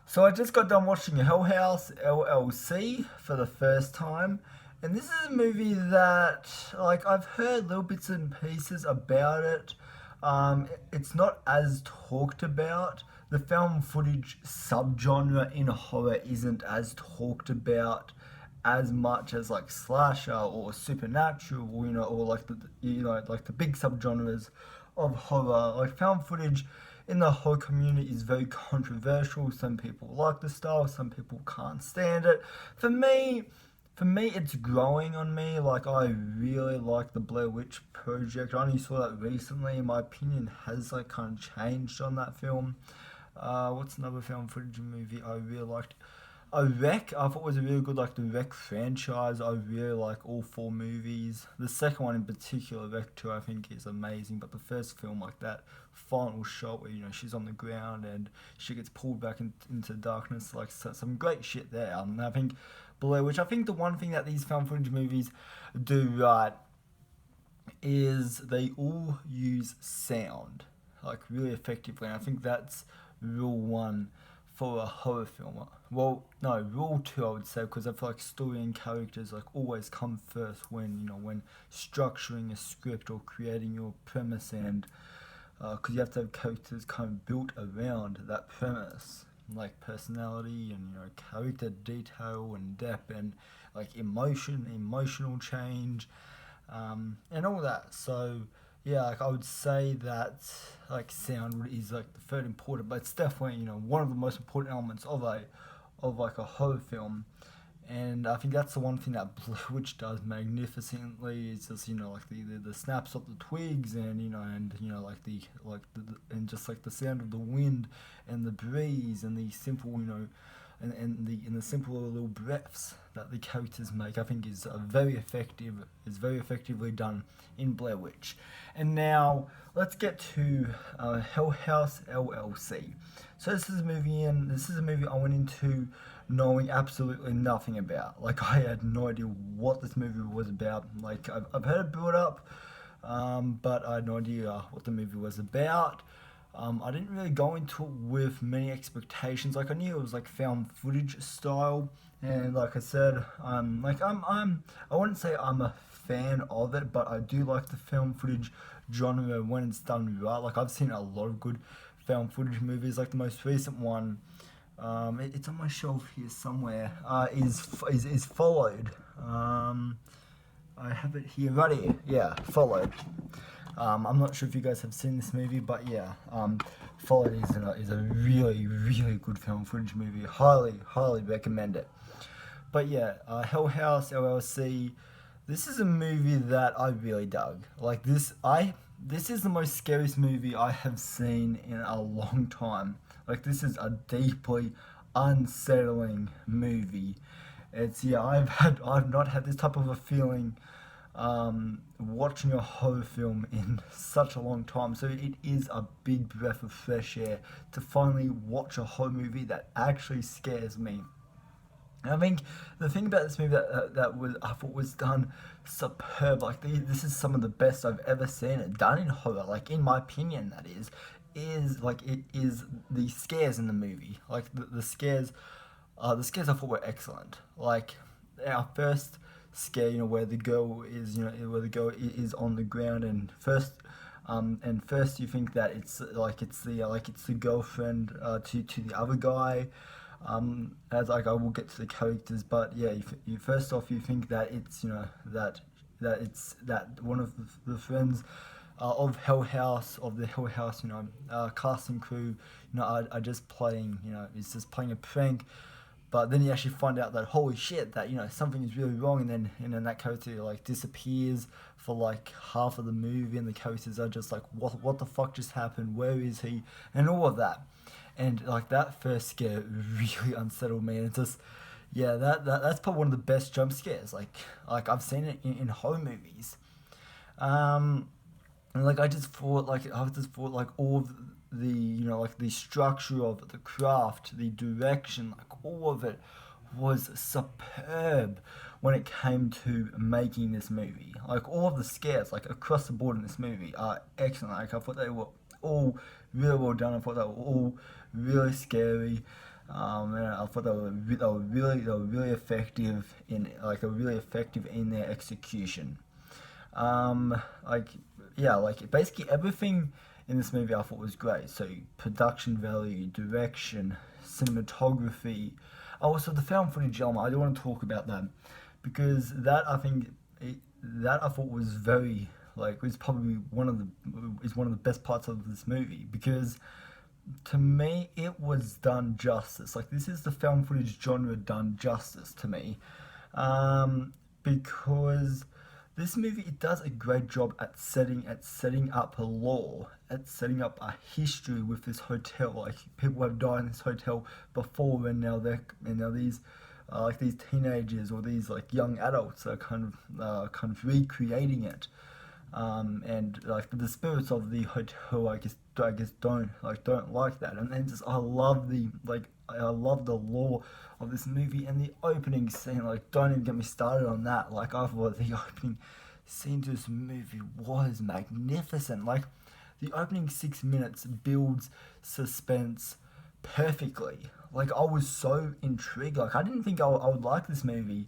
So I just got done watching Hell House LLC for the first time, and this is a movie that I've heard little bits and pieces about it. It's not as talked about. The found footage subgenre in horror isn't as talked about as much as like slasher or supernatural, or like the big subgenres of horror. Like found footage in the horror community is very controversial. Some people like the style, some people can't stand it. For me, it's growing on me. Like I really like the Blair Witch Project. I only saw that recently. My opinion has like kind of changed on that film. What's another found footage movie I really liked? Wreck, I thought was a really good, like the Wreck franchise. I really like all four movies. The second one in particular, Wreck 2, I think is amazing. But the first film, like that final shot where she's on the ground and she gets pulled back into darkness, like some great shit there. I think Blair Witch. I think the one thing that these found footage movies do right is they all use sound like really effectively, and I think that's rule one for a horror film. Well, no, rule two I would say, because I feel like story and characters like always come first when when structuring a script or creating your premise, and because you have to have characters kind of built around that premise, like personality and character detail and depth and like emotional change, and all that. So yeah, like I would say that like sound is like the third important, but it's definitely one of the most important elements of like a horror film. And I think that's the one thing that Blair Witch does magnificently. It's just like the snaps of the twigs, and and just like the sound of the wind and the breeze and the simple and the simple little breaths that the characters make. I think is very effective. Is very effectively done in Blair Witch. And now let's get to Hell House LLC. So this is a movie I went into knowing absolutely nothing about. Like I had no idea what this movie was about. Like I've heard it built up, but I had no idea what the movie was about. I didn't really go into it with many expectations. Like I knew it was like found footage style, and like I said, I wouldn't say I'm a fan of it, but I do like the found footage genre when it's done right. Like I've seen a lot of good found footage movies. Like the most recent one, it's on my shelf here somewhere. Is Followed. I have it here, right here. Yeah, Followed. I'm not sure if you guys have seen this movie, but yeah, Followed is a really, really good film footage movie. Highly recommend it. But yeah, Hell House LLC. This is a movie that I really dug. This is the most scariest movie I have seen in a long time. Like this is a deeply unsettling movie. I've not had this type of a feeling watching a horror film in such a long time. So it is a big breath of fresh air to finally watch a horror movie that actually scares me. And I think the thing about this movie that was I thought was done superb. Like this is some of the best I've ever seen it done in horror. Like in my opinion, that is like it is the scares in the movie. Like the scares I thought were excellent. Like our first scare, where the girl is, where the girl is on the ground, and first you think that it's the girlfriend to the other guy. As like I will get to the characters, but yeah, you first off you think that it's that it's that one of the friends of the Hell House, cast and crew, are just playing, is just playing a prank. But then you actually find out that holy shit, that something is really wrong, and then that character like disappears for like half of the movie, and the characters are just like, what the fuck just happened? Where is he? And all of that, and like that first scare really unsettled me, and it's just yeah, that's probably one of the best jump scares like I've seen it in horror movies. And like I just thought like all of the like the structure of it, the craft, the direction, like all of it was superb when it came to making this movie. Like all of the scares, like across the board in this movie, are excellent. Like I thought they were all really well done. I thought they were all really scary. And I thought they were really effective in really effective in their execution. Like yeah, like basically everything in this movie I thought was great. So production value, direction, cinematography, also the found footage element. I do want to talk about that because that I thought was very like was probably one of the best parts of this movie because to me it was done justice. Like this is the found footage genre done justice to me, because this movie it does a great job at setting up a lore, at setting up a history with this hotel. Like people have died in this hotel before, and now these like these teenagers or these like young adults are kind of recreating it, and like the spirits of the hotel, I guess don't like that, and then just I love the lore of this movie and the opening scene. Like, don't even get me started on that. Like, I thought the opening scene to this movie was magnificent. Like, the opening 6 minutes builds suspense perfectly. Like, I was so intrigued. Like, I didn't think I would like this movie,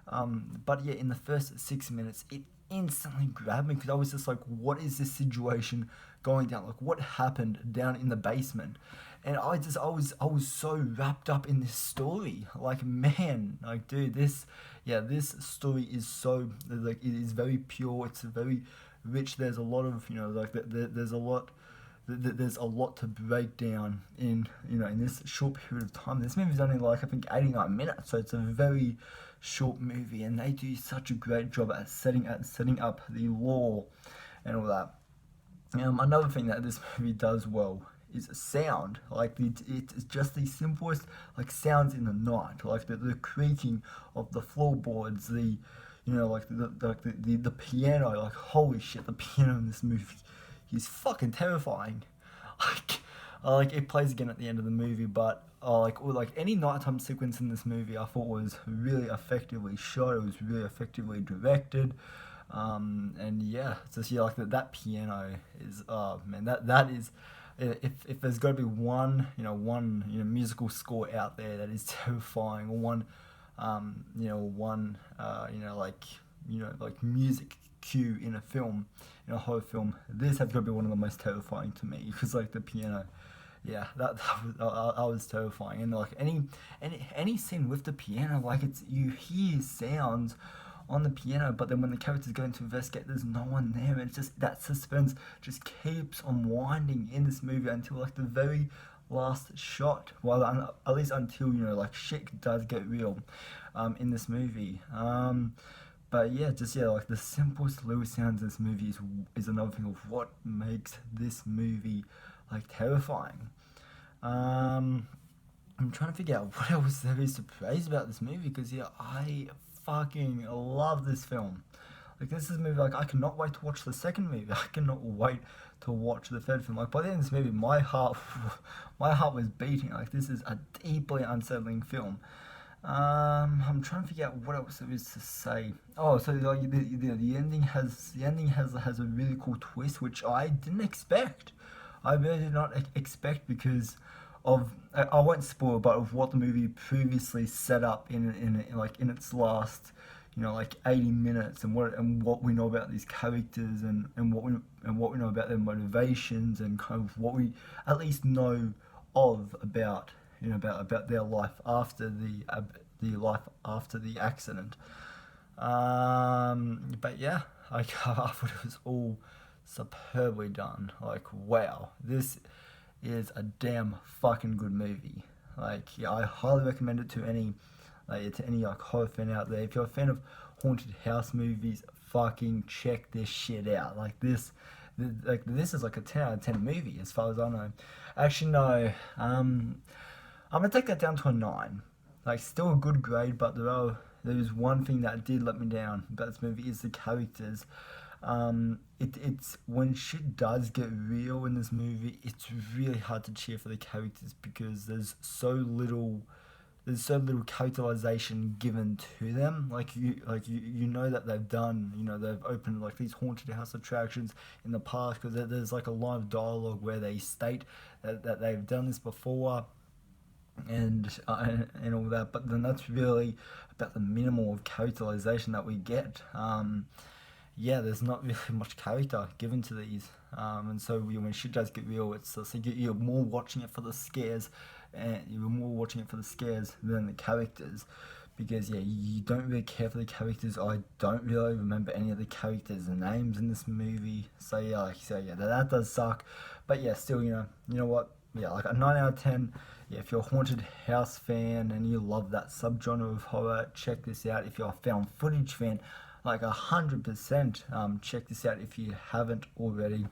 but yeah, in the first 6 minutes, it instantly grabbed me because I was just like, what is this situation going down? Like, what happened down in the basement? And I was so wrapped up in this story. Like, man, like, dude, this story is so, like, it is very pure. It's very rich. There's a lot of, there's a lot to break down in in this short period of time. This movie's only like I think 89 minutes, so it's a very short movie, and they do such a great job at setting up the lore and all that. Another thing that this movie does well is sound. Like it's just the simplest like sounds in the night, like the creaking of the floorboards, the piano. Like holy shit, the piano in this movie is fucking terrifying. Like, like it plays again at the end of the movie, but like any nighttime sequence in this movie, I thought was really effectively shot. It was really effectively directed, and yeah, it's just like that piano is man that is if there's got to be one musical score out there that is terrifying, or like music cue in a film, in a horror film, this has got to be one of the most terrifying to me because like the piano, yeah, that was terrifying. And like any scene with the piano, like it's you hear sounds on the piano, but then when the characters go to investigate, there's no one there, and it's just that suspense just keeps on winding in this movie until like the very last shot. Well, at least until like shit does get real, in this movie. But yeah, like the simplest little sounds in this movie is another thing of what makes this movie like terrifying. Um, I'm trying to figure out what else there is to praise about this movie because yeah, I fucking love this film. Like this is a movie like I cannot wait to watch the second movie. I cannot wait to watch the third film. Like by the end of this movie, my heart was beating. Like this is a deeply unsettling film. I'm trying to figure out what else there is to say. Oh, so like the ending has a really cool twist, which I didn't expect. I really did not expect because of I won't spoil, but of what the movie previously set up in its last 80 minutes, and what we know about these characters, and what we know about their motivations, and kind of what we at least know of about about their life after the life after the accident. But yeah, I thought it was all superbly done. Like wow, this is a damn fucking good movie. Like yeah, I highly recommend it to any like horror fan out there. If you're a fan of haunted house movies, fucking check this shit out. This is like a 10 out of 10 movie as far as I know. Actually no, I'm gonna take that down to a 9. Like still a good grade, but there is one thing that did let me down about this movie is the characters. It's when shit does get real in this movie, it's really hard to cheer for the characters because there's so little characterization given to them. You know that they've opened like these haunted house attractions in the past because there's like a line of dialogue where they state that they've done this before, and all that. But then that's really about the minimal of characterization that we get. Yeah, there's not really much character given to these, and so when shit does get real, it's just like you're more watching it for the scares, and you're more watching it for the scares than the characters, because yeah, you don't really care for the characters. I don't really remember any of the characters' names in this movie, so yeah, that does suck, but yeah, still, you know what, yeah, like a 9 out of 10. Yeah, if you're a haunted house fan and you love that subgenre of horror, check this out. If you're a found footage fan, like 100%, check this out if you haven't already.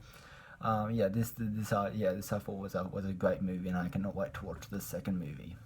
Yeah, this I thought was a great movie, and I cannot wait to watch the second movie.